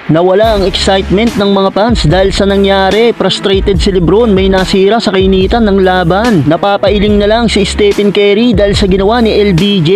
Nawala ang excitement ng mga fans dahil sa nangyari. Frustrated si Lebron, may nasira sa kainitan ng laban. Napapailing na lang si Stephen Curry dahil sa ginawa ni LBJ.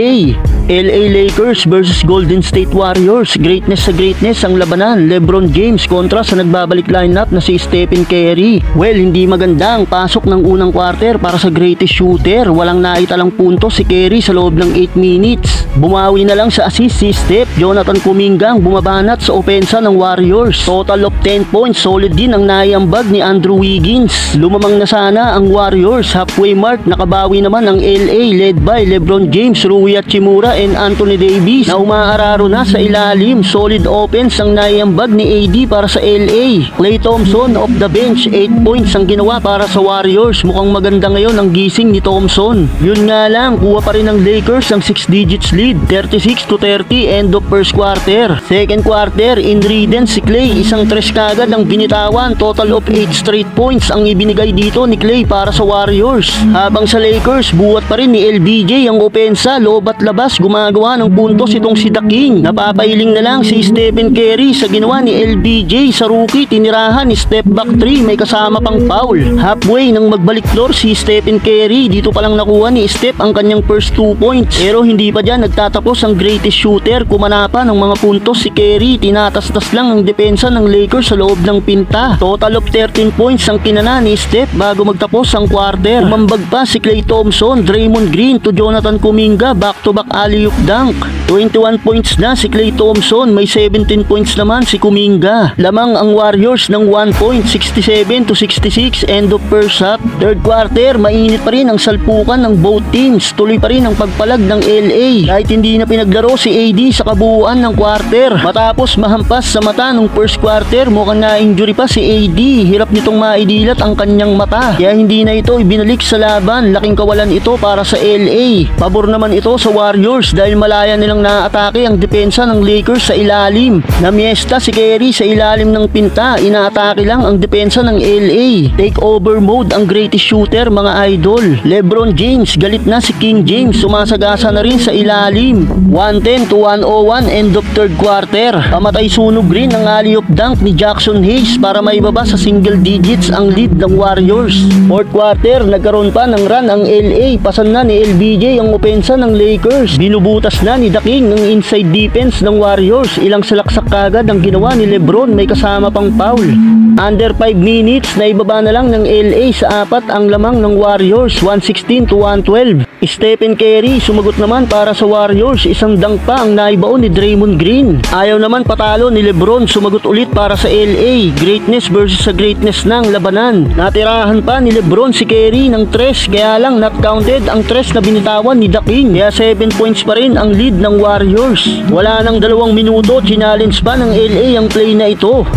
LA Lakers versus Golden State Warriors. Greatness sa greatness ang labanan. LeBron James kontra sa nagbabalik lineup na si Stephen Curry. Well, hindi maganda ang pasok ng unang quarter para sa greatest shooter. Walang naitalang punto si Curry sa loob ng 8 minutes. Bumawi na lang sa assist si Steph. Jonathan Kuminga ang bumabanat sa opensa ng Warriors. Total of 10 points. Solid din ang naiambag ni Andrew Wiggins. Lumamang na sana ang Warriors. Halfway mark, nakabawi naman ang LA led by LeBron James, Rui Hachimura and Anthony Davis na umaararo na sa ilalim. Solid offense ang naiambag ni AD para sa LA. Klay Thompson off the bench, 8 points ang ginawa para sa Warriors. Mukhang maganda ngayon ang gising ni Thompson. Yun nga lang, kuha pa rin ng Lakers ang 6 digits lead, 36-30 end of first quarter. Second quarter, in Riddance si Klay, isang tres kagad ang binitawan. Total of 8 straight points ang ibinigay dito ni Klay para sa Warriors. Habang sa Lakers, buhat pa rin ni LBJ ang opensa, loob at labas, gumagawa ng puntos itong si The King. Napapailing na lang si Stephen Curry sa ginawa ni LBJ sa rookie. Tinirahan ni step back 3, may kasama pang foul. Halfway nang magbalik floor si Stephen Curry, dito palang nakuha ni Steph ang kanyang first 2 points. Pero hindi pa dyan nagtatapos ang greatest shooter. Kumanapa ng mga puntos si Curry. Tinatastas lang ang depensa ng Lakers sa loob ng pinta. Total of 13 points ang kinana ni Steph bago magtapos ang quarter. Umambag pa si Klay Thompson, Draymond Green to Jonathan Kuminga, back-to-back alley-oop dunk. 21 points na si Klay Thompson, may 17 points naman si Kuminga. Lamang ang Warriors ng 1 point, 67-66 end of first half. Third quarter, mainit pa rin ang salpukan ng both teams. Tuloy pa rin ang pagpalag ng LA kahit hindi na pinaglaro si AD sa kabuuan ng quarter. Matapos mahampas sa mata nung first quarter, mukhang na-injury pa si AD. Hirap nitong maidilat ang kanyang mata, kaya hindi na ito ibinalik sa laban. Laking kawalan ito para sa LA. Pabor naman ito sa Warriors dahil malaya nilang naatake ang depensa ng Lakers sa ilalim. Namiesta si Curry sa ilalim ng pinta, inaatake lang ang depensa ng LA. Take over mode ang greatest shooter mga idol. LeBron James, galit na si King James, sumasagasa na rin sa ilalim. 110-101 end of third quarter. Pamatay sunog rin ang alley-oop dunk ni Jackson Hayes para maibaba sa single digits ang lead ng Warriors. Fourth quarter, nagkaroon pa ng run ang LA. Pasan na ni LBJ ang opensa ng Lakers. Binubutas na ni The King ng inside defense ng Warriors. Ilang salaksak kagad ang ginawa ni Lebron, may kasama pang foul. Under 5 minutes, naibaba na lang ng LA sa 4 ang lamang ng Warriors, 116-112. Stephen Curry sumagot naman para sa Warriors, isang dunk pa ang naibaon ni Draymond Green. Ayaw naman patalo ni Lebron, sumagot ulit para sa LA. Greatness versus sa greatness ng labanan. Natirahan pa ni Lebron si Curry ng 3, kaya lang not counted ang 3 na binitawan ni The King. Kaya 7 points pa rin ang lead ng Warriors. Wala nang 2 minuto, challenge pa ng LA ang play na ito.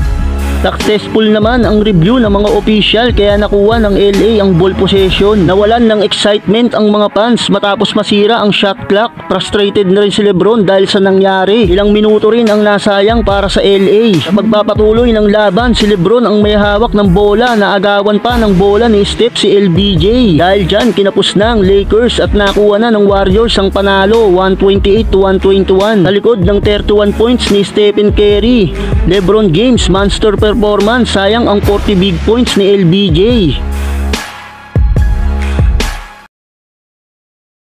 Successful naman ang review ng mga official kaya nakuha ng LA ang ball possession. Nawalan ng excitement ang mga fans matapos masira ang shot clock. Frustrated na rin si Lebron dahil sa nangyari. Ilang minuto rin ang nasayang para sa LA. Sa pagpapatuloy ng laban, si Lebron ang may hawak ng bola. Naagawan pa ng bola ni Steph si LBJ. Dahil dyan, kinapos na ang Lakers at nakuha na ng Warriors ang panalo, 128-121. Sa likod ng 31 points ni Stephen Curry. Lebron James, monster performance, sayang ang 40 big points ni LBJ.